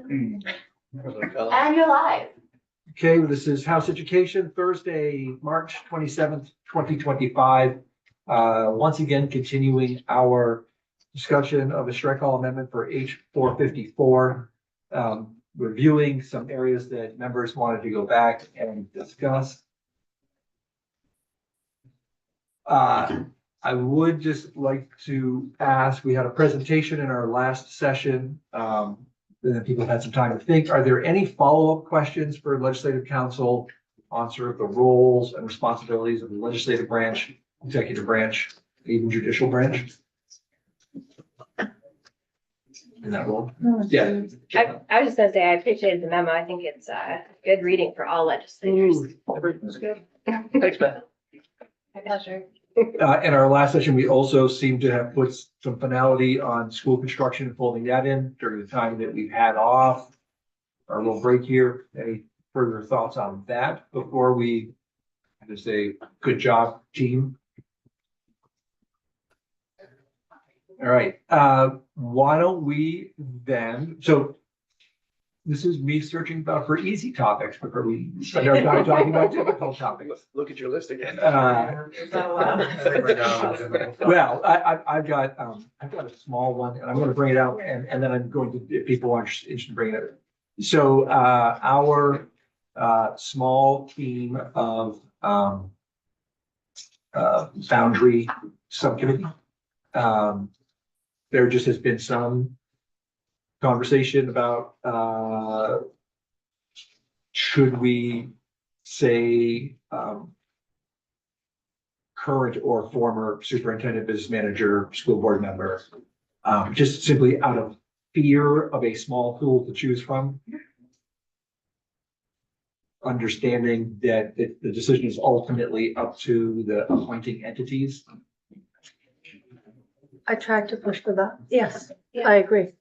And you're live. Okay, this is House Education, Thursday, March 27th, 2025. Once again, continuing our discussion of a strike all amendment for H 454. Reviewing some areas that members wanted to go back and discuss. I would just like to ask, we had a presentation in our last session. Then people had some time to think. Are there any follow-up questions for Legislative Council on sort of the roles and responsibilities of the legislative branch, executive branch, even judicial branch? In that role? Yeah. I was just gonna say, I appreciated the memo. I think it's good reading for all legislators. Everything's good. Thanks, Ben. My pleasure. In our last session, we also seem to have put some finality on school construction, folding that in during the time that we've had off our little break here. Any further thoughts on that before we just say, good job, team? All right, why don't we then, so this is me searching about for easy topics before we spend our time talking about difficult topics. Look at your list again. Well, I've got a small one and I'm going to bring it out and then I'm going to, if people are interested in bringing it. So, our, small team of, boundary subcommittee, there just has been some conversation about, should we say, current or former superintendent, business manager, school board member, just simply out of fear of a small pool to choose from. Understanding that the decision is ultimately up to the appointing entities. I tried to push for that. Yes. I agree.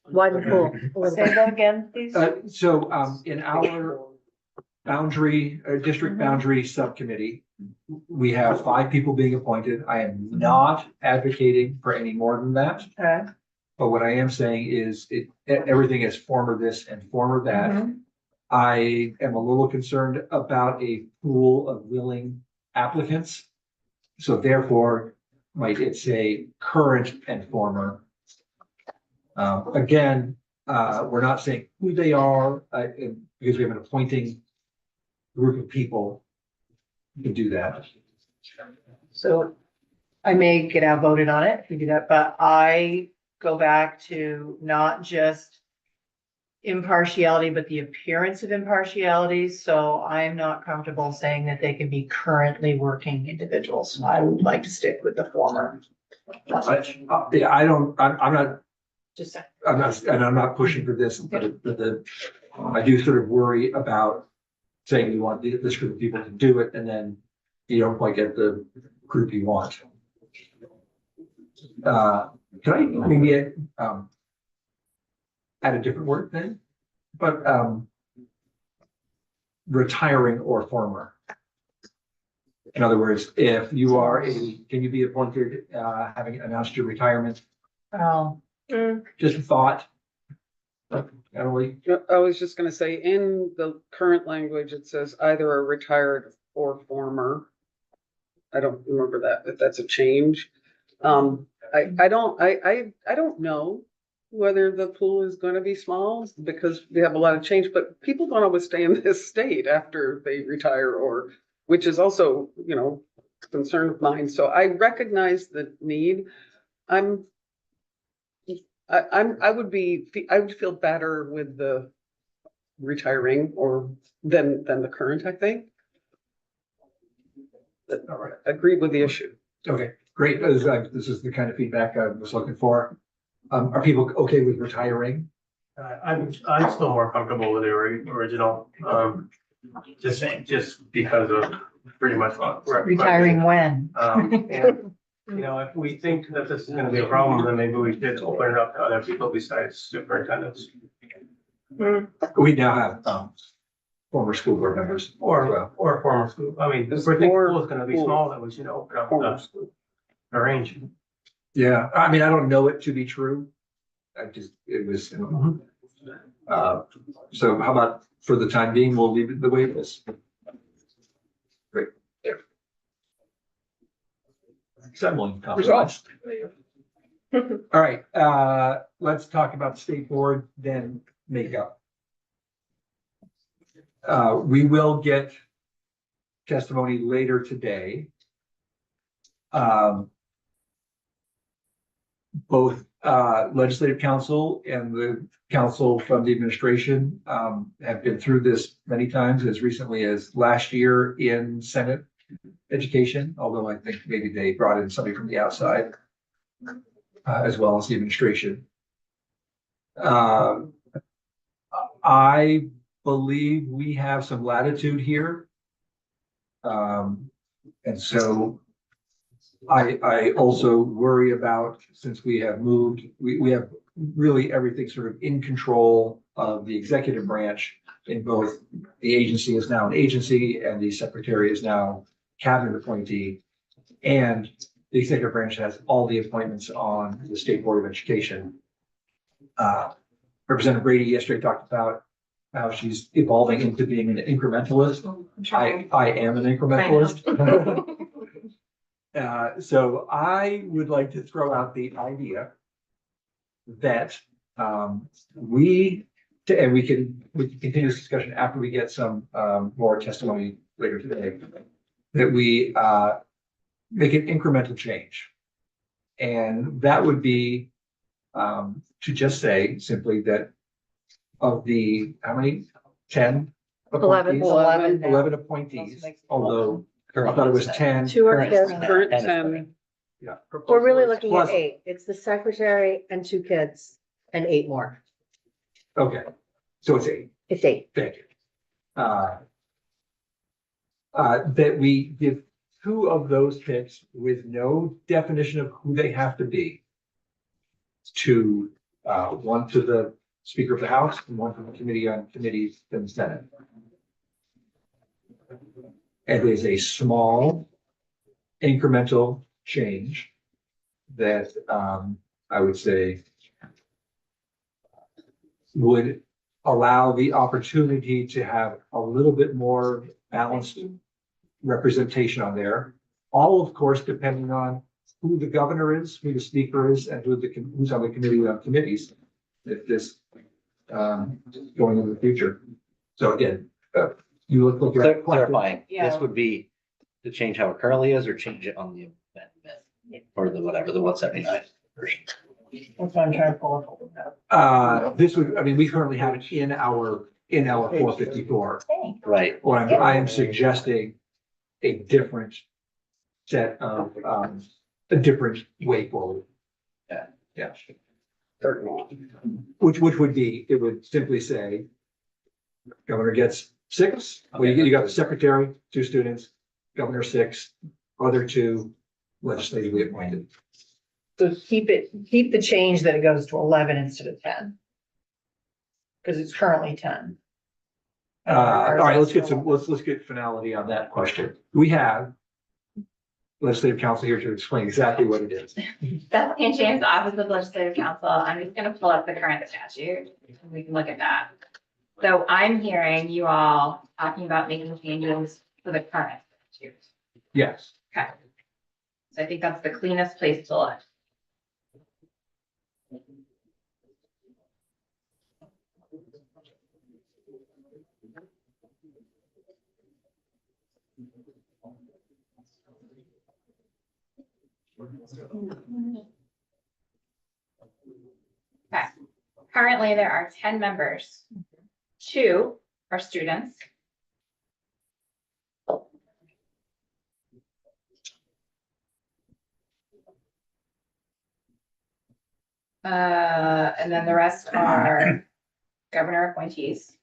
Widen the pool a little Say bit. that again, please. In our boundary, district boundary subcommittee, we have 5 people being appointed. I am not advocating for any more than that. Okay. But what I am saying is everything is former this and former that. I am a little concerned about a pool of willing applicants. So therefore, might it say current and former? Again, we're not saying who they are, because we have an appointing group of people to do that. So I may get outvoted on it if we do that, but I go back to not just impartiality, but the appearance of impartiality. So I'm not comfortable saying that they can be currently working individuals. I would like to stick with the former. Yeah, I'm not, Just saying. I'm not pushing for this, but I do sort of worry about saying you want this group of people to do it and then you don't quite get the group you want. Can I maybe add a different word then? But retiring or former. In other words, if you are can you be appointed having announced your retirement? Oh, Just a thought. Emily? I was just gonna say, in the current language, it says either a retired or former. I don't remember that, if that's a change. I don't know whether the pool is gonna be small because we have a lot of change, but people don't always stay in this state after they retire which is also, concern of mine. So I recognize the need. I would feel better with the retiring than the current, I think. All right. Agree with the issue. Okay, great. This is the kind of feedback I was looking for. Are people okay with retiring? I'm still more comfortable with the original, just because of pretty much what. retiring when? And, if we think that this is gonna be a problem, then maybe we should open it up to other people besides superintendents. We now have former school board members. Or former school, I mean, if we think the pool is gonna be small, then we should open up the range. Yeah, I mean, I don't know it to be true. It was. So how about for the time being, we'll leave it the way it is. Great. Assembling compromise. All right, let's talk about state board, then makeup. We will get testimony later today. Both legislative council and the council from the administration have been through this many times, as recently as last year in Senate education, although I think maybe they brought in somebody from the outside as well as the administration. I believe we have some latitude here. And so I also worry about, since we have moved, we have really everything sort of in control of the executive branch in both the agency is now an agency and the secretary is now cabinet appointee. And the executive branch has all the appointments on the State Board of Education. Representative Brady yesterday talked about how she's evolving into being an incrementalist. I am an incrementalist. So I would like to throw out the idea that we can continue this discussion after we get some more testimony later today, that we make an incremental change. And that would be to just say simply that of the, how many? 10? 11. 11 appointees, although I thought it was 10. 2 are kids. Current 10, Yeah. We're really looking Plus- at 8. It's the secretary and 2 kids and 8 more. Okay, so it's 8. It's 8. Thank you. That we give 2 of those picks with no definition of who they have to be. To one to the Speaker of the House and one from the Committee on Committees in the Senate. It is a small incremental change that I would say would allow the opportunity to have a little bit more balanced representation on there. All, of course, depending on who the governor is, who the speaker is, and who's on the committee on committees. If this going into the future. So again, you look at Clarifying, Yeah. this would be to change how it currently is or change it on the amendment or the whatever, the 179 version. That's what I'm trying to pull up. this would, I mean, we currently have it in our 454. Right. Or I am suggesting a different set of, a different way forward. Yeah. Yeah. certainly. Which would be, it would simply say, governor gets 6, well, you got the secretary, 2 students, governor 6, other 2 legislatively appointed. So keep the change that it goes to 11 instead of 10. Because it's currently 10. All right, let's get finality on that question. We have legislative counsel here to explain exactly what it is. Bethany James, Office of Legislative Counsel. I'm just gonna pull up the current statute and we can look at that. So I'm hearing you all talking about making changes to the current statute. Yes. Okay. So I think that's the cleanest place to look. Okay. Currently, there are 10 members. 2 are students. And then the rest are governor appointees.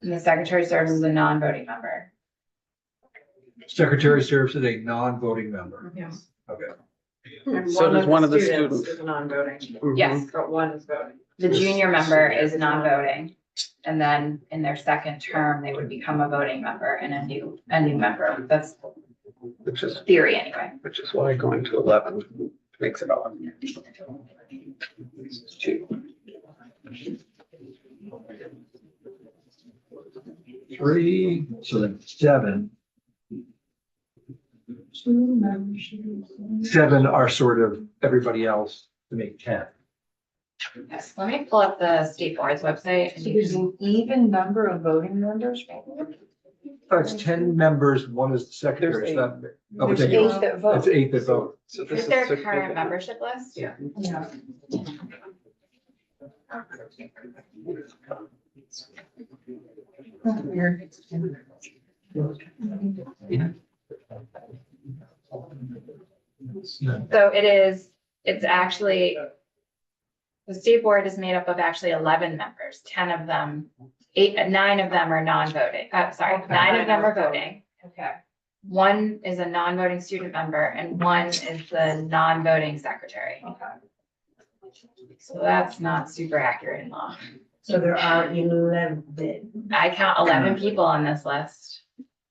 And the secretary serves as a non-voting member. Secretary serves as a non-voting member. Yes. Okay. So does one of the students. Is non-voting. Mhm. Yes, But one is voting. the junior member is non-voting. And then in their second term, they would become a voting member and a new member. That's Which is, theory anyway. why going to 11 makes it 11. 2. 3, so then 7. 7 are sort of everybody else to make 10. Yes, let me pull up the state board's website. So there's an even number of voting members, right? Oh, it's 10 members, one is the secretary. so that- oh, There's it's 8 eight. that vote. It's 8 that vote. So this Here's is their to- current membership list. Yeah. Yeah. So it's actually, the state board is made up of actually 11 members, 10 of them, 9 of them are non-voting, sorry, 9 of them are voting. Okay. One is a non-voting student member and one is the non-voting secretary. So that's not super accurate in law. So there are 11. I count 11 people on this list.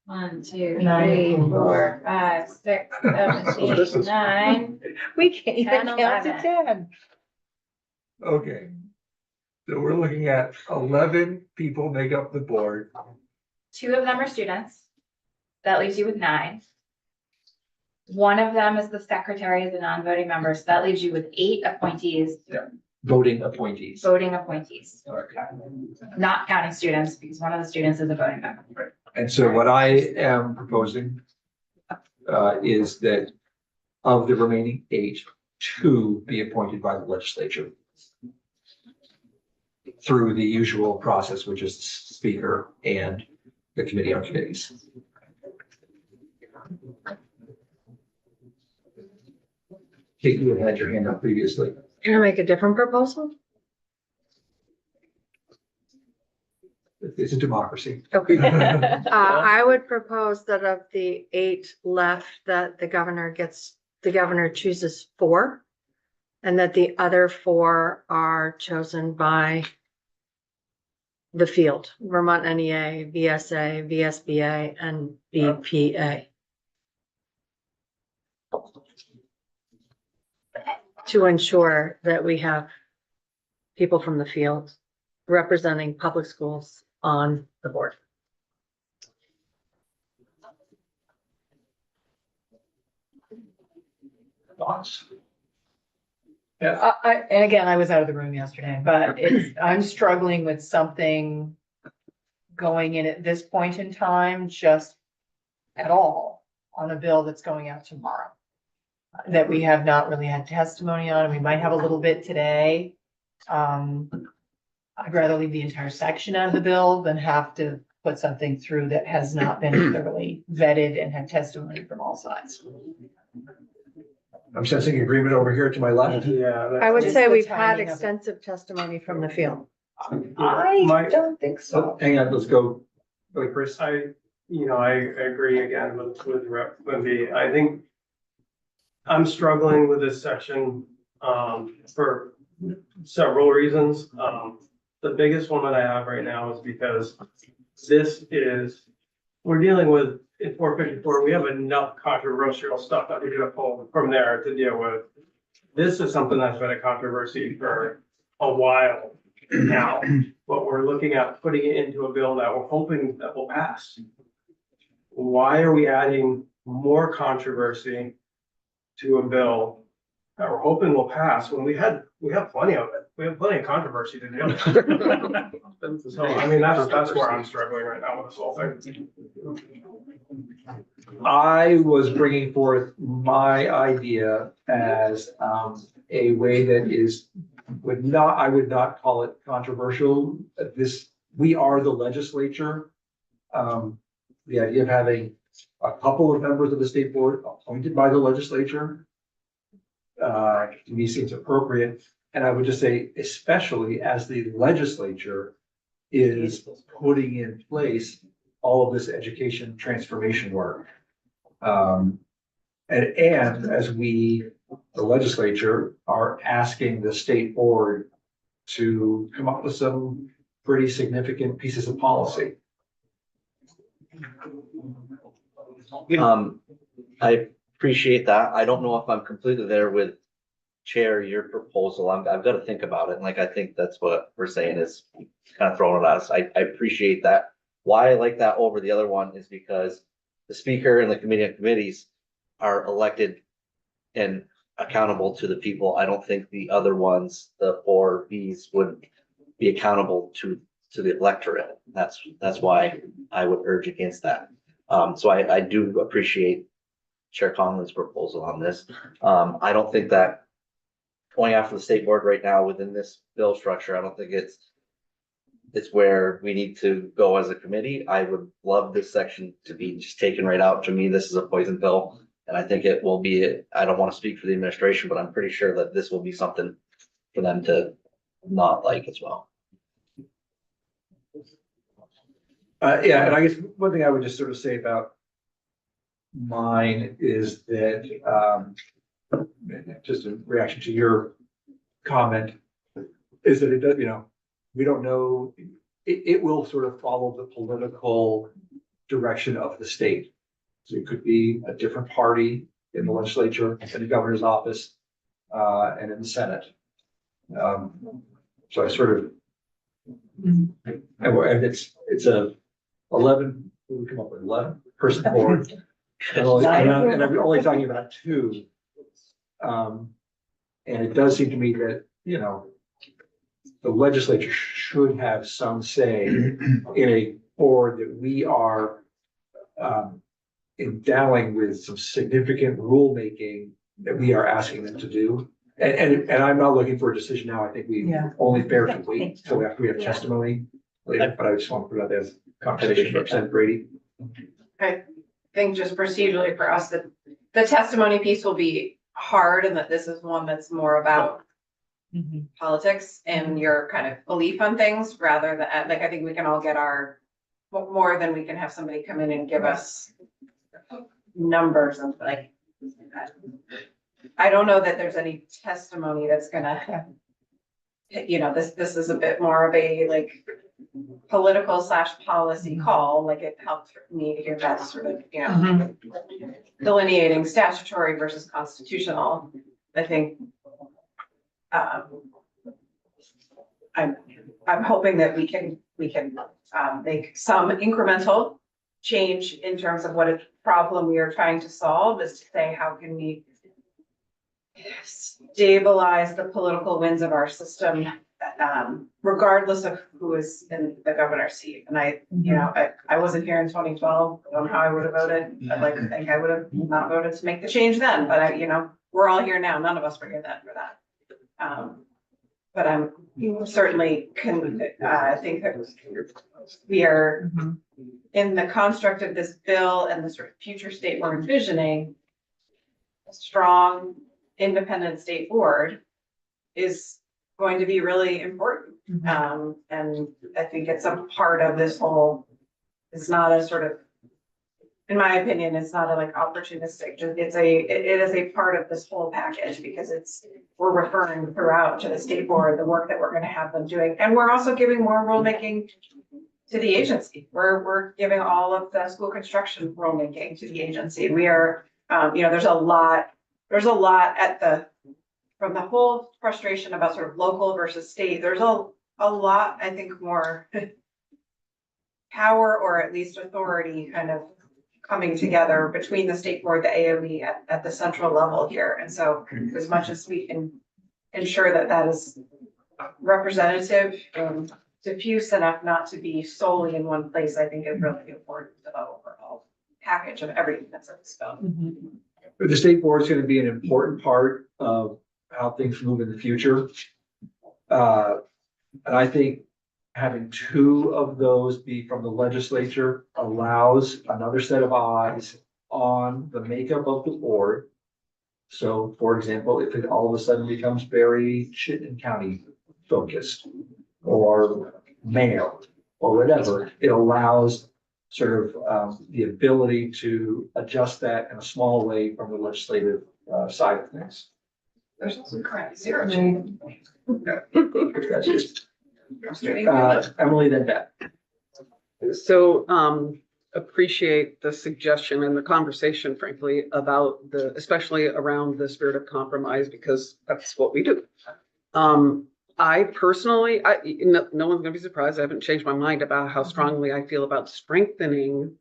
1, 2, 3, Nine. 4, 5, 6, 7, So this 8, is- 9. We can't even 10, count to 11. 10. Okay. So we're looking at 11 people make up the board. 2 of them are students. That leaves you with 9. One of them is the secretary, the non-voting member, so that leaves you with 8 appointees, Voting appointees. voting appointees, Okay. not counting students, because one of the students is a voting member. And so what I am proposing is that of the remaining 8, 2 be appointed by the legislature through the usual process, which is speaker and the committee on committees. Kate, you had your hand up previously. Can I make a different proposal? It's a democracy. Okay. I would propose that of the 8 left, that the governor chooses 4. And that the other 4 are chosen by the field, Vermont NEA, VSA, VSBA, and BPA. To ensure that we have people from the field representing public schools on the board. Thoughts? And again, I was out of the room yesterday, but I'm struggling with something going in at this point in time, just at all, on a bill that's going out tomorrow. That we have not really had testimony on, we might have a little bit today. I'd rather leave the entire section out of the bill than have to put something through that has not been thoroughly vetted and had testimony from all sides. I'm sensing agreement over here to my left. Yeah. I would Just say the we've had timing of it. extensive testimony from the field. My- don't think So hang on, let's go. Go, Chris. I agree again with Rep. Quimby. I think I'm struggling with this section, for several reasons. The biggest one that I have right now is because we're dealing with, in 454, we have enough controversial stuff that we're gonna pull from there to deal with. This is something that's been a controversy for a while now, but we're looking at putting it into a bill that we're hoping that will pass. Why are we adding more controversy to a bill that we're hoping will pass when we have plenty of it? We have plenty of controversy to deal with. So, I mean, that's where I'm struggling right now with this whole thing. I was bringing forth my idea as a way that I would not call it controversial. We are the legislature. The idea of having a couple of members of the state board appointed by the legislature to me seems appropriate. And I would just say, especially as the legislature is putting in place all of this education transformation work. And as we, the legislature, are asking the state board to come up with some pretty significant pieces of policy. I appreciate that. I don't know if I'm completely there with Chair, your proposal. I've got to think about it. Like, I think that's what we're saying is kind of throwing it at us. I appreciate that. Why I like that over the other one is because the speaker and the committee of committees are elected and accountable to the people. I don't think the other ones, the 4Bs, would be accountable to the electorate. That's why I would urge against that. So I do appreciate Chair Conlon's proposal on this. I don't think that going after the state board right now within this bill structure, I don't think it's where we need to go as a committee. I would love this section to be just taken right out. To me, this is a poison pill. And I think it will be, I don't want to speak for the administration, but I'm pretty sure that this will be something for them to not like as well. Yeah, and I guess one thing I would just sort of say about mine is that, just in reaction to your comment, is that it does, we don't know, it will sort of follow the political direction of the state. So it could be a different party in the legislature, in the governor's office, and in the Senate. So I sort of, and it's a 11, what did we come up with, 11 person board. And I'm only talking about 2. And it does seem to me that, the legislature should have some say in a board that we are endowing with some significant rulemaking that we are asking them to do. And I'm not looking for a decision now. I think we only fair to wait until after we have testimony later, but I just want to put out there as a conversation. Representative Brady. I think just procedurally for us, that the testimony piece will be hard and that this is one that's more about politics and your kind of belief on things rather than, I think we can all get our, more than we can have somebody come in and give us numbers and I don't know that there's any testimony that's gonna, this is a bit more of a political / policy call. It helped me to hear that sort of, delineating statutory versus constitutional. I think, I'm hoping that we can make some incremental change in terms of what a problem we are trying to solve, is to say, how can we stabilize the political winds of our system, regardless of who is in the governor's seat. And I wasn't here in 2012. I don't know how I would have voted. I'd like to think I would have not voted to make the change then, but we're all here now. None of us were here then for that. But I'm certainly I think that we are in the construct of this bill and the sort of future state we're envisioning. A strong, independent state board is going to be really important. And I think it's a part of this whole, it's not a sort of, in my opinion, it's not a opportunistic, it is a part of this whole package, because we're referring throughout to the state board, the work that we're going to have them doing. And we're also giving more rulemaking to the agency. We're giving all of the school construction rulemaking to the agency. We are, there's a lot from the whole frustration about sort of local versus state. There's a lot, I think, more power or at least authority kind of coming together between the state board, the AOE at the central level here. And so as much as we can ensure that that is representative and diffuse enough not to be solely in one place, I think is really important to the overall package of everything that's in this bill. But the state board is going to be an important part of how things move in the future. And I think having 2 of those be from the legislature allows another set of eyes on the makeup of the board. So, for example, if it all of a sudden becomes very Chittenden County focused or mayor or whatever, it allows sort of the ability to adjust that in a small way from the legislative side of things. There's also current 0 change. That's just Emily, then Beth. So, appreciate the suggestion and the conversation, frankly, about especially around the spirit of compromise, because that's what we do. I personally, no one's gonna be surprised. I haven't changed my mind about how strongly I feel about strengthening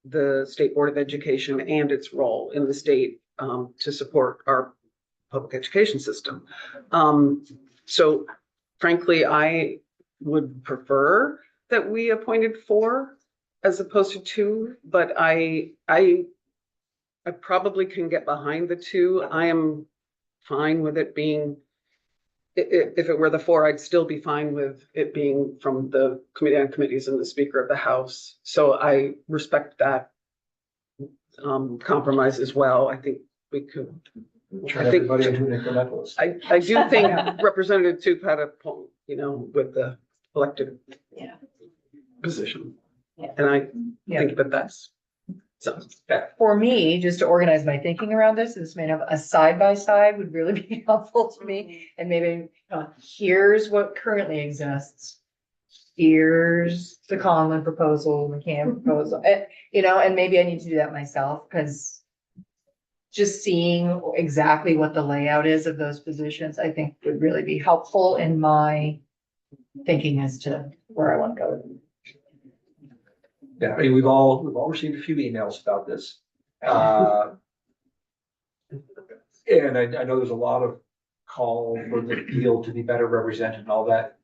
the State Board of Education and its role in the state to support our public education system. So frankly, I would prefer that we appointed 4 as opposed to 2, but I probably can get behind the 2. I am fine with it being, if it were the 4, I'd still be fine with it being from the Committee on Committees and the Speaker of the House. So I respect that compromise as well. I think we could. Turn I think- everybody into an incrementalist. I do think Representative Tuke had a point, with the elected Yeah. position. Yeah. And I Yeah. think that that's, so, For me, just to organize my thinking around this may have a side by side would really be helpful to me. And maybe, here's what currently exists. Here's the Conlon proposal, McCann proposal, and maybe I need to do that myself, because just seeing exactly what the layout is of those positions, I think would really be helpful in my thinking as to where I want to go. Yeah, I mean, we've all received a few emails about this. And I know there's a lot of call for the field to be better represented and all that.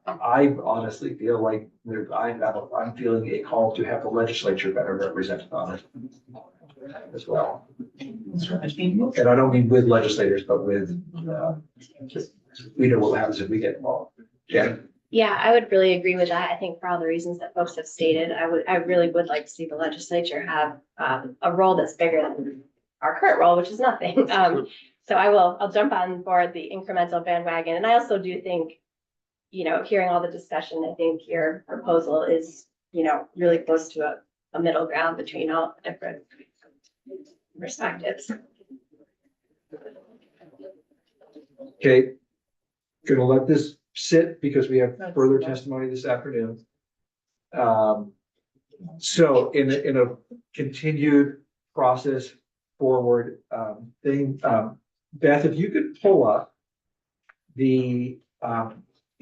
I honestly feel like I'm feeling a call to have the legislature better represented on it as well. And I don't mean with legislators, but with, we know what happens if we get involved. Yeah. Yeah, I would really agree with that. I think for all the reasons that folks have stated, I really would like to see the legislature have a role that's bigger than our current role, which is nothing. So I'll jump on board the incremental bandwagon. And I also do think, hearing all the discussion, I think your proposal is, really close to a middle ground between all the different perspectives. Okay. Gonna let this sit because we have further testimony this afternoon. So in a continued process forward thing, Beth, if you could pull up the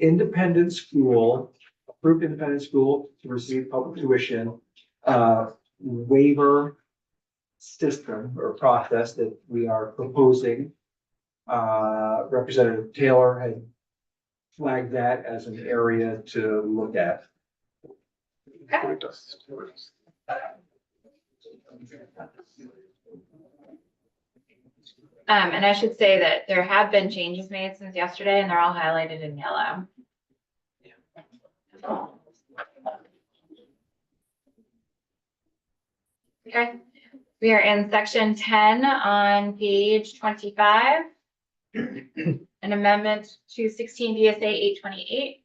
independent school, approved independent school to receive public tuition waiver system or process that we are proposing. Representative Taylor had flagged that as an area to look at. And I should say that there have been changes made since yesterday and they're all highlighted in yellow. Okay, we are in section 10 on page 25. An amendment to 16 VSA 828,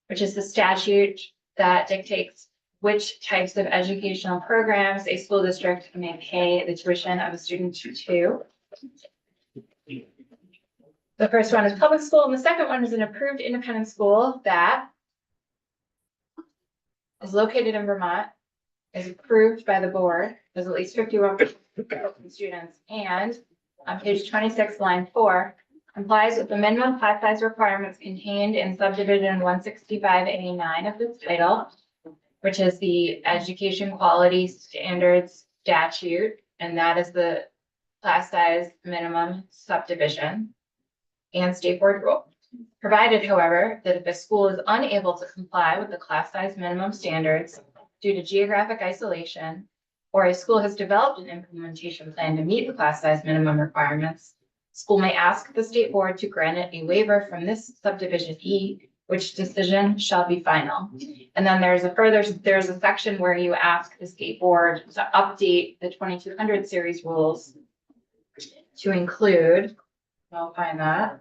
which is the statute that dictates which types of educational programs a school district may pay the tuition of a student to. The first one is public school, and the second one is an approved independent school that is located in Vermont, is approved by the board, has at least 51% students, and on page 26, line 4, complies with the minimum class size requirements contained in subdivision 165A9 of this title, which is the Education Quality Standards Statute, and that is the class size minimum subdivision and state board rule. Provided, however, that if a school is unable to comply with the class size minimum standards due to geographic isolation, or a school has developed an implementation plan to meet the class size minimum requirements, school may ask the state board to grant it a waiver from this subdivision E, which decision shall be final. And then there's a section where you ask the state board to update the 2200 series rules to include, I'll find that.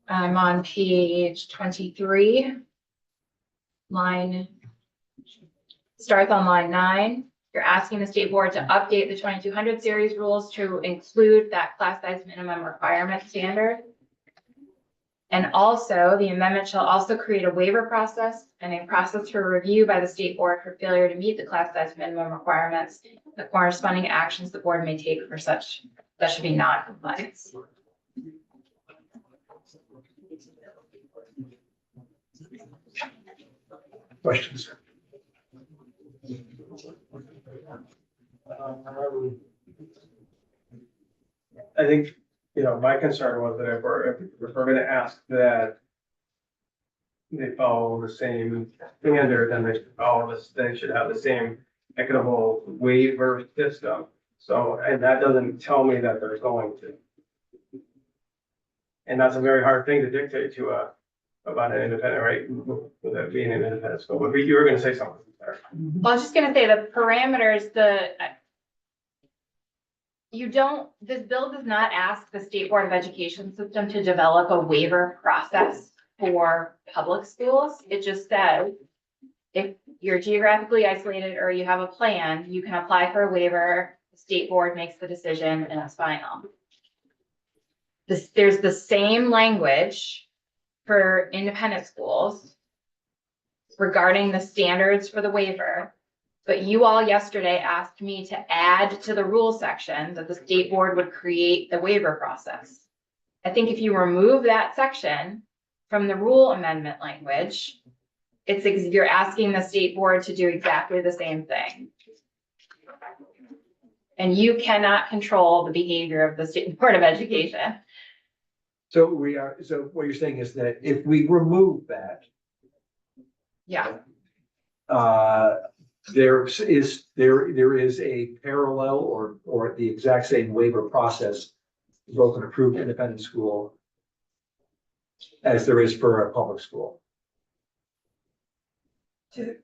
I'm on page 23. Starts on line 9. You're asking the state board to update the 2200 series rules to include that class size minimum requirement standard. And also, the amendment shall also create a waiver process and a process for review by the state board for failure to meet the class size minimum requirements. The corresponding actions the board may take for such, that should be non-compliance. Questions? I think, my concern was that if we're gonna ask that they follow the same standard, then they should follow this, they should have the same equitable waiver system. So, and that doesn't tell me that they're going to. And that's a very hard thing to dictate to about an independent, right? With it being an independent school, but you were gonna say something there. Well, I was just gonna say the parameters, this bill does not ask the State Board of Education system to develop a waiver process for public schools. It just says, if you're geographically isolated or you have a plan, you can apply for a waiver, the state board makes the decision and it's final. There's the same language for independent schools regarding the standards for the waiver. But you all yesterday asked me to add to the rule section that the state board would create the waiver process. I think if you remove that section from the rule amendment language, you're asking the state board to do exactly the same thing. And you cannot control the behavior of the State Board of Education. So what you're saying is that if we remove that, Yeah, there is a parallel or the exact same waiver process for both an approved independent school as there is for a public school. to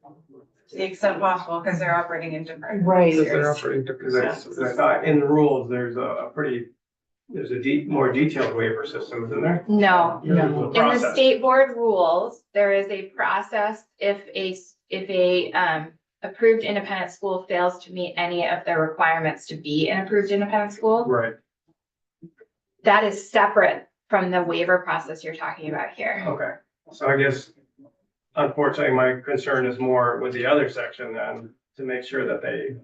the extent possible, because they're operating in different. Right. Because they're operating different- because I thought in the rules, there's a more detailed waiver system, isn't there? No, The in the process. state board rules, there is a process if a approved independent school fails to meet any of the requirements to be an approved independent school. Right, That is separate from the waiver process you're talking about here. okay. So I guess unfortunately, my concern is more with the other section than to make sure that they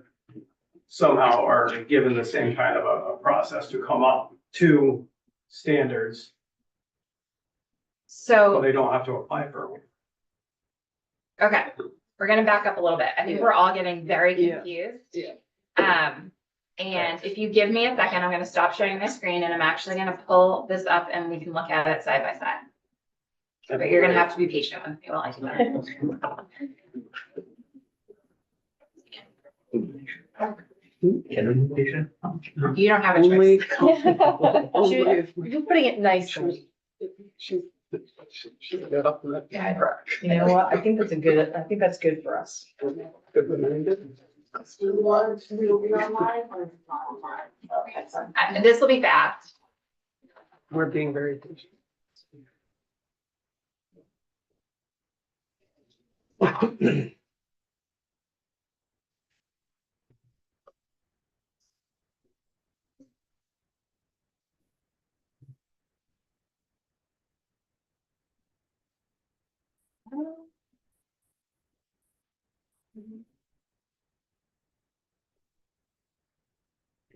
somehow are given the same kind of a process to come up to standards, so So, they don't have to apply for it. okay, we're gonna back up a little bit. I think we're all getting very Yeah. confused. Yeah. And if you give me a second, I'm gonna stop sharing my screen and I'm actually gonna pull this up and we can look at it side by side. But you're gonna have to be patient with me while I do that. Can we be patient? You don't have a Only, choice. only if You're putting it nicely. she got up on that track. You know what? I think that's good for us. Good reminded. This will be fast. We're being very patient.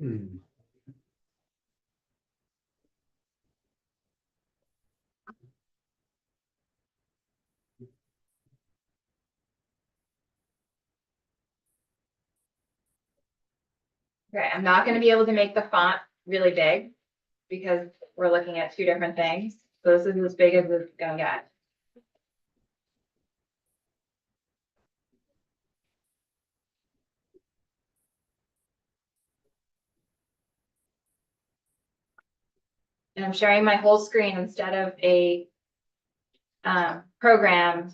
Hmm. Okay, I'm not gonna be able to make the font really big because we're looking at two different things. So this is as big as it's gonna get. And I'm sharing my whole screen instead of a program.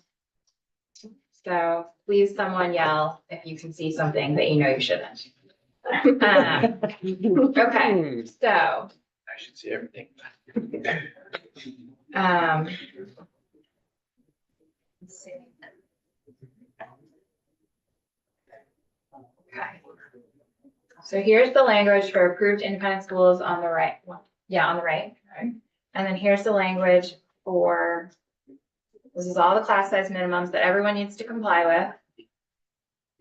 So please someone yell if you can see something that you know you shouldn't. Okay, so, I should see everything. let's see. Okay. So here's the language for approved independent schools on the right. Yeah, on the right. And then here's the language for, this is all the class size minimums that everyone needs to comply with.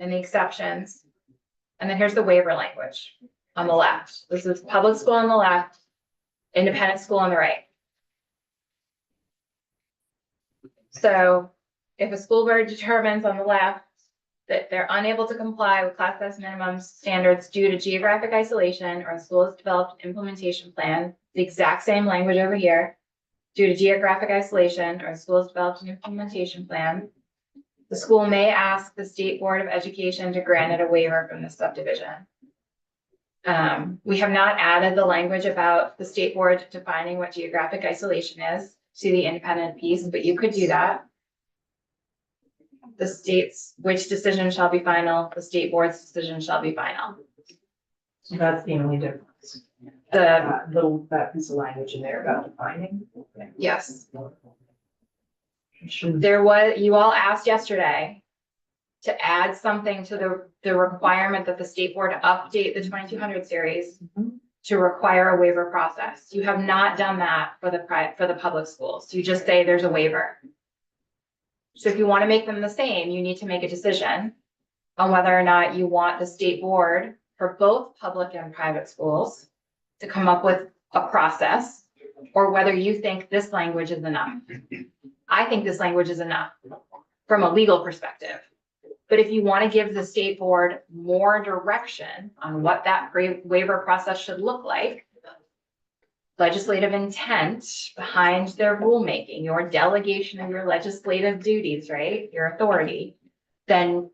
And the exceptions. And then here's the waiver language on the left. This is public school on the left, independent school on the right. So if a school board determines on the left that they're unable to comply with class size minimum standards due to geographic isolation, or the school has developed an implementation plan, the exact same language over here, due to geographic isolation, or the school has developed an implementation plan, the school may ask the State Board of Education to grant it a waiver from the subdivision. We have not added the language about the state board defining what geographic isolation is to the independent piece, but you could do that. The state's, which decision shall be final, the state board's decision shall be final. That's the only difference. That piece of language in there about defining. Yes. There was, you all asked yesterday to add something to the requirement that the state board update the 2200 series to require a waiver process. You have not done that for the public schools. You just say there's a waiver. So if you want to make them the same, you need to make a decision on whether or not you want the state board for both public and private schools to come up with a process, or whether you think this language is enough. I think this language is enough from a legal perspective. But if you want to give the state board more direction on what that waiver process should look like, legislative intent behind their rulemaking, your delegation of your legislative duties, right? Your authority, then,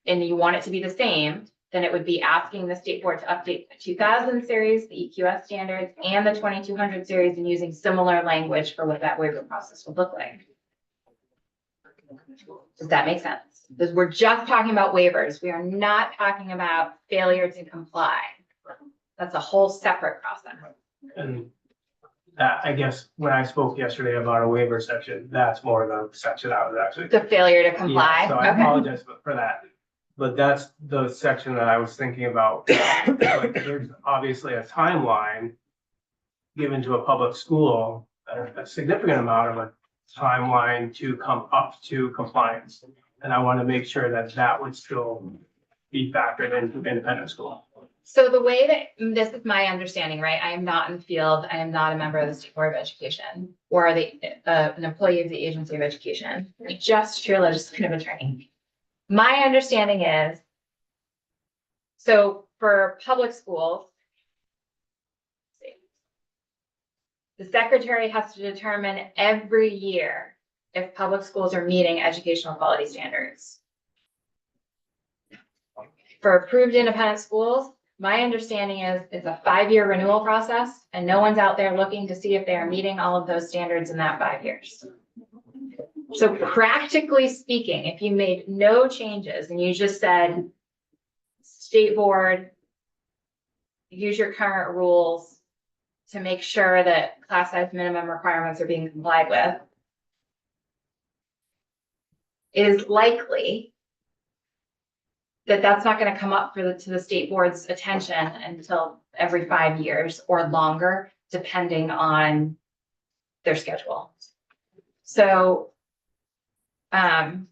and you want it to be the same, then it would be asking the state board to update the 2000 series, the EQS standards, and the 2200 series, and using similar language for what that waiver process would look like. Does that make sense? Because we're just talking about waivers. We are not talking about failure to comply. That's a whole separate process. And I guess when I spoke yesterday about a waiver section, that's more the section I was actually. The failure to comply. Yeah, so I Okay. apologize for that. But that's the section that I was thinking about. Like, there's obviously a timeline given to a public school, a significant amount of a timeline to come up to compliance. And I want to make sure that that would still be factored into independent school. So the way that, this is my understanding, right? I am not in the field. I am not a member of the State Board of Education or an employee of the Agency of Education. I'm just your legislative attorney. My understanding is, so for public schools, the secretary has to determine every year if public schools are meeting educational quality standards. For approved independent schools, my understanding is it's a 5-year renewal process, and no one's out there looking to see if they are meeting all of those standards in that 5 years. So practically speaking, if you made no changes and you just said, state board, use your current rules to make sure that class size minimum requirements are being complied with, it is likely that that's not going to come up to the state board's attention until every 5 years or longer, depending on their schedule. So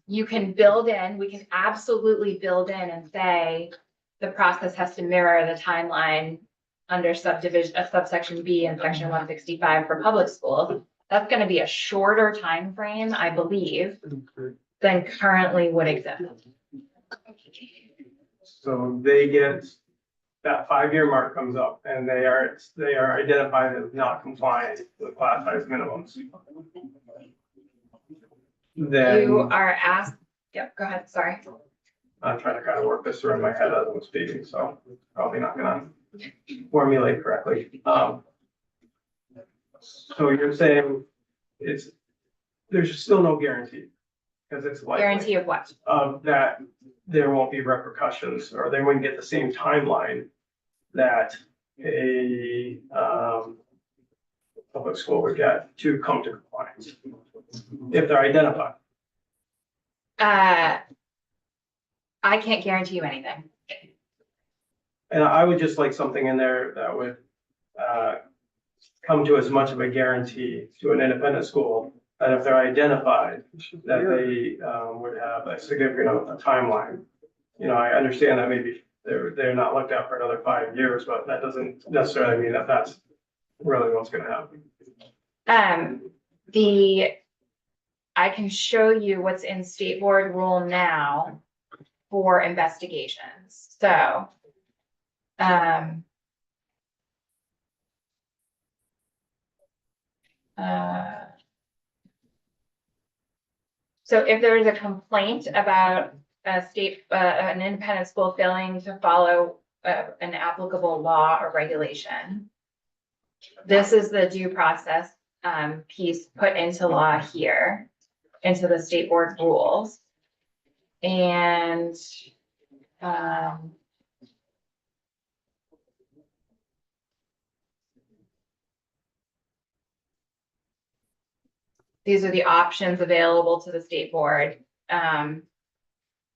you can build in, we can absolutely build in and say the process has to mirror the timeline under subsection B in section 165 for public schools. That's going to be a shorter time frame, I believe, than currently would exist. So they get, that 5-year mark comes up and they are identified as not compliant with class size minimums. Then You are asked, yep, go ahead, sorry. I'm trying to kind of work this through in my head as I'm speaking, so probably not gonna formulate correctly. So you're saying there's still no guarantee, because it's likely. Guarantee of what? That there won't be repercussions, or they wouldn't get the same timeline that a public school would get to come to compliance if they're identified. I can't guarantee you anything. And I would just like something in there that would come to as much of a guarantee to an independent school that if they're identified, that they would have a significant timeline. You know, I understand that maybe they're not looked at for another 5 years, but that doesn't necessarily mean that that's really what's gonna happen. I can show you what's in state board rule now for investigations, so. So if there is a complaint about a state, an independent school failing to follow an applicable law or regulation, this is the due process piece put into law here, into the state board rules. And these are the options available to the state board,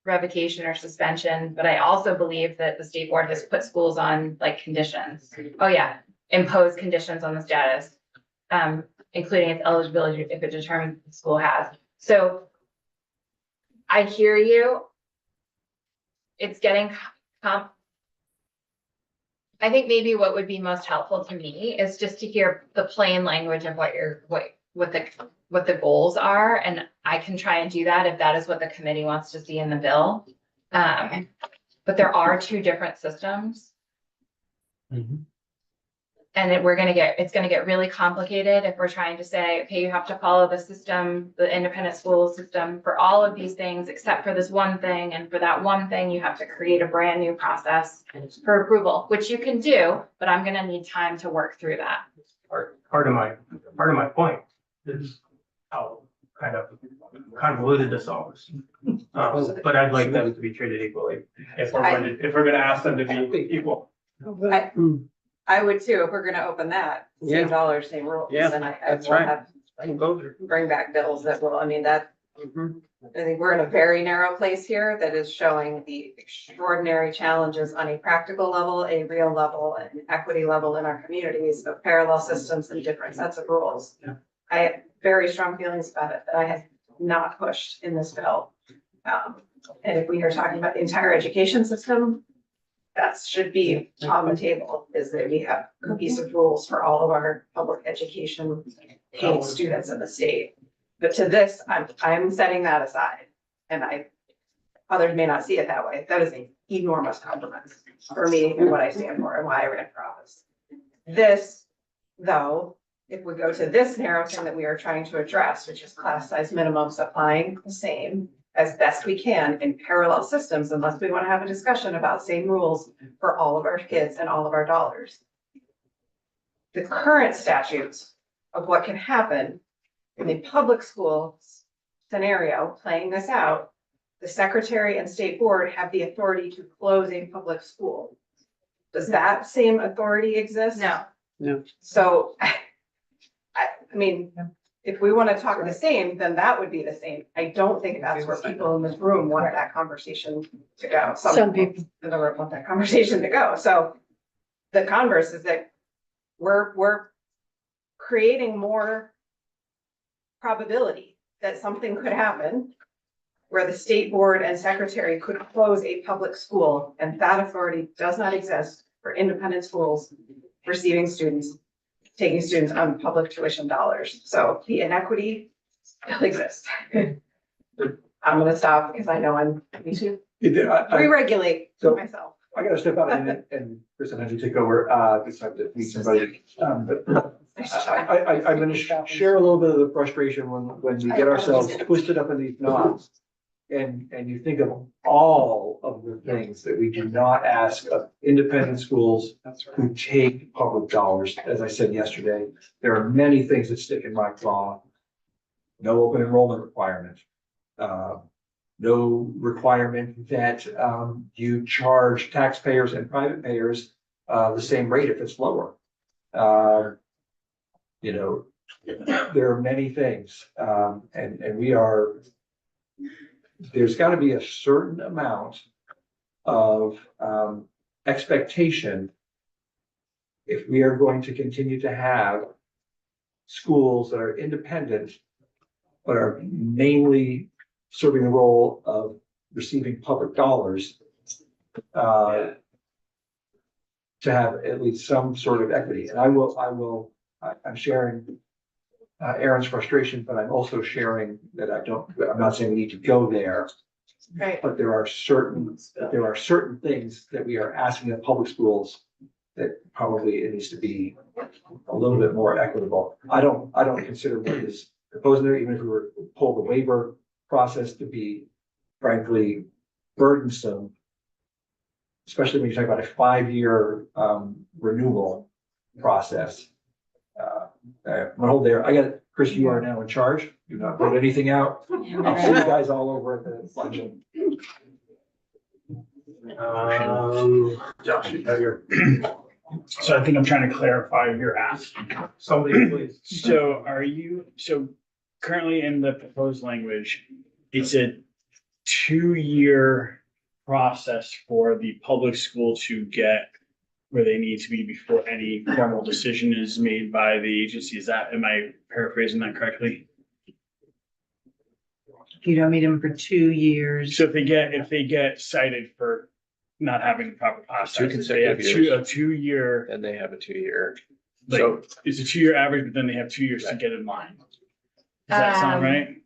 revocation or suspension. But I also believe that the state board has put schools on like conditions. Oh yeah, impose conditions on the status, including its eligibility if it determines the school has. So I hear you. It's getting I think maybe what would be most helpful to me is just to hear the plain language of what the goals are, and I can try and do that if that is what the committee wants to see in the bill. But there are two different systems. And then it's gonna get really complicated if we're trying to say, okay, you have to follow the system, the independent school system for all of these things, except for this one thing, and for that one thing, you have to create a brand new process for approval, which you can do, but I'm gonna need time to work through that. Part of my point is how kind of convoluted this all is. But I'd like them to be treated equally if we're gonna ask them to be equal. I would too, if we're gonna open that, Yeah. same dollars, same rules, Yeah, and I that's will right. have, I can go there. bring back bills that will, I mean, that, I think we're in a very narrow place here that is showing the extraordinary challenges on a practical level, a real level, and equity level in our communities of parallel systems and different sets of rules. Yeah. I have very strong feelings about it that I have not pushed in this bill. And if we are talking about the entire education system, that should be on the table, is that we have cohesive rules for all of our public education paid students in the state. But to this, I'm setting that aside, and others may not see it that way. That is an enormous compromise for me and what I stand for and why I ran for office. This, though, if we go to this narrow thing that we are trying to address, which is class size minimums applying the same as best we can in parallel systems, unless we want to have a discussion about same rules for all of our kids and all of our dollars. The current statutes of what can happen in the public school scenario, playing this out, the secretary and state board have the authority to close a public school. Does that same authority exist? No. No. So, I mean, if we want to talk the same, then that would be the same. I don't think that's where people in this room want that conversation to go. Some people. in the room want that conversation to go. So the converse is that we're creating more probability that something could happen where the state board and secretary could close a public school, and that authority does not exist for independent schools receiving students, taking students on public tuition dollars. So the inequity still exists. I'm gonna stop because I know I'm, need to re-regulate So- myself. I gotta step out and Chris, I had to take over, this time to meet somebody. But I'm gonna share a little bit of the frustration when we get ourselves twisted up in these knots. And you think of all of the things that we do not ask of independent schools who take public dollars. As I said yesterday, there are many things that stick in my craw. No open enrollment requirement. No requirement that you charge taxpayers and private payers the same rate if it's lower. You know, there are many things, and we are. There's got to be a certain amount of expectation if we are going to continue to have schools that are independent but are mainly serving the role of receiving public dollars, to have at least some sort of equity. And I'm sharing Aaron's frustration, but I'm also sharing that I'm not saying we need to go there, Right. but there are certain things that we are asking of public schools that probably it needs to be a little bit more equitable. I don't consider what is proposed there, even if we were to pull the waiver process, to be frankly burdensome, especially when you talk about a 5-year renewal process. I'm gonna hold there. Chris, you are now in charge. Do not put anything out. I'll see you guys all over at the luncheon. Josh, you have your, So I think I'm trying to clarify your ask. somebody please. So currently in the proposed language, it's a 2-year process for the public school to get where they need to be before any formal decision is made by the agency. Am I paraphrasing that correctly? You don't meet them for 2 years. So if they get cited for not having the proper process, Two they have consecutive years. a 2-year, And they have a 2-year. like, So it's a 2-year average, but then they have 2 years to get in line. Does that sound right?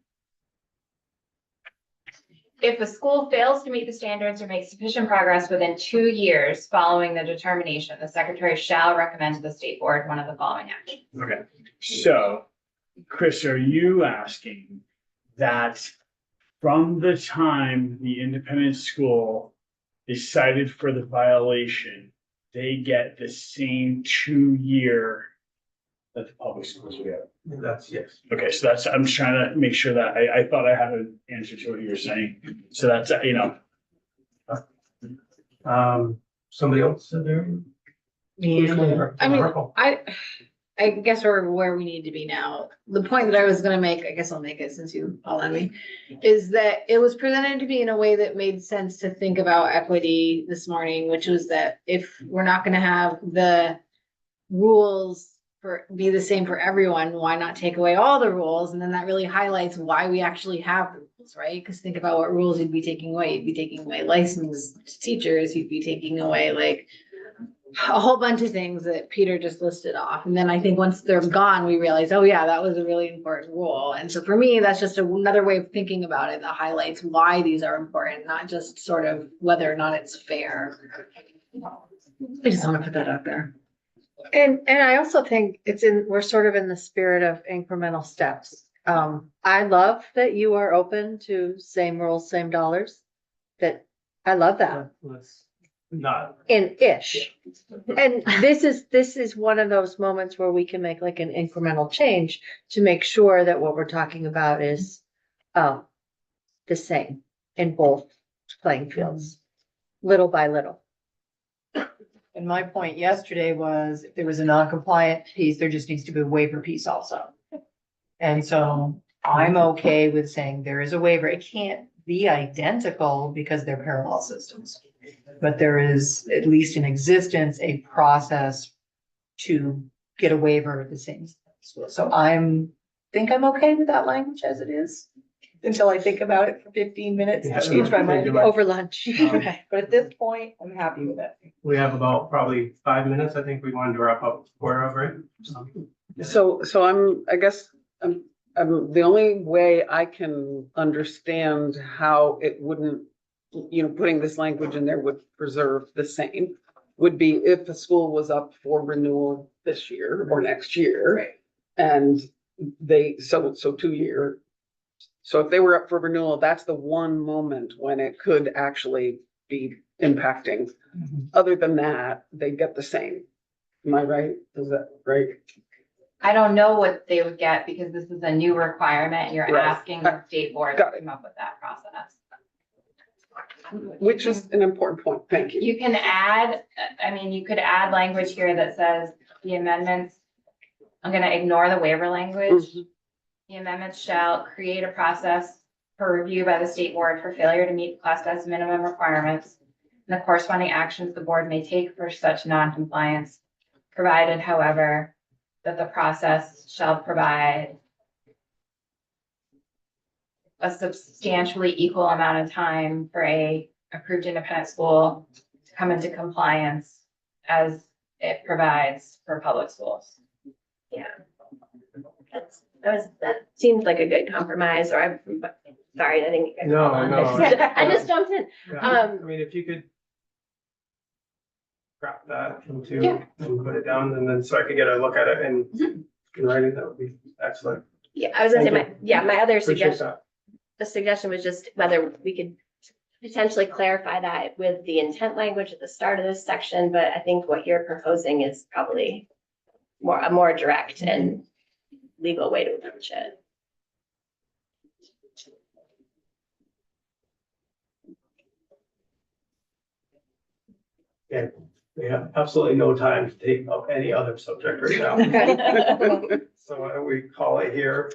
If a school fails to meet the standards or makes sufficient progress within 2 years following the determination, the secretary shall recommend to the state board one of the following actions. Okay, so Chris, are you asking that from the time the independent school is cited for the violation, they get the same 2-year that the public schools will get? That's yes. Okay, so I'm just trying to make sure that I thought I had an answer to what you were saying. So that's, Somebody else in there? I mean, I guess we're where we need to be now. The point that I was gonna make, I guess I'll make it since you all let me, is that it was presented to me in a way that made sense to think about equity this morning, which was that if we're not gonna have the rules be the same for everyone, why not take away all the rules? And then that really highlights why we actually have rules, right? Because think about what rules you'd be taking away. You'd be taking away licensed teachers, you'd be taking away like a whole bunch of things that Peter just listed off. And then I think once they're gone, we realize, oh yeah, that was a really important rule. And so for me, that's just another way of thinking about it that highlights why these are important, not just sort of whether or not it's fair. I just want to put that out there. And I also think we're sort of in the spirit of incremental steps. I love that you are open to same rules, same dollars. I love that. Let's not. In ish. And this is one of those moments where we can make like an incremental change to make sure that what we're talking about is the same in both playing fields, little by little. And my point yesterday was if there was a non-compliant piece, there just needs to be a waiver piece also. And so I'm okay with saying there is a waiver. It can't be identical because they're parallel systems. But there is, at least in existence, a process to get a waiver at the same school. So think I'm okay with that language as it is until I think about it for 15 minutes. Yeah. Change my mind again. Over lunch. Okay, but at this point, I'm happy with it. We have about probably 5 minutes. I think we wanted to wrap up wherever. So I'm the only way I can understand how it wouldn't, putting this language in there would preserve the same would be if a school was up for renewal this year or next year. Right. And so 2-year. So if they were up for renewal, that's the one moment when it could actually be impacting. Other than that, they get the same. Am I right? Is that right? I don't know what they would get because this is a new requirement. You're Right. asking the state board to Got it. come up with that process. Which is an important point. Thank you. You can add, you could add language here that says the amendments, I'm gonna ignore the waiver language. The amendments shall create a process for review by the state board for failure to meet class test minimum requirements. And the corresponding actions the board may take for such non-compliance, provided however, that the process shall provide a substantially equal amount of time for a approved independent school to come into compliance as it provides for public schools. Yeah. That seems like a good compromise, or I'm, sorry, I didn't. No, I just jumped in. Yeah, I mean, if you could craft that into, Yeah. and put it down, and then so I could get a look at it and in writing, that would be excellent. Yeah, I was gonna say, Thank my other Appreciate suggestion, that. the suggestion was just whether we could potentially clarify that with the intent language at the start of this section, but I think what you're proposing is probably a more direct and legal way to approach it. Yeah, we have absolutely no time to take up any other subject right now. So why don't we call it here?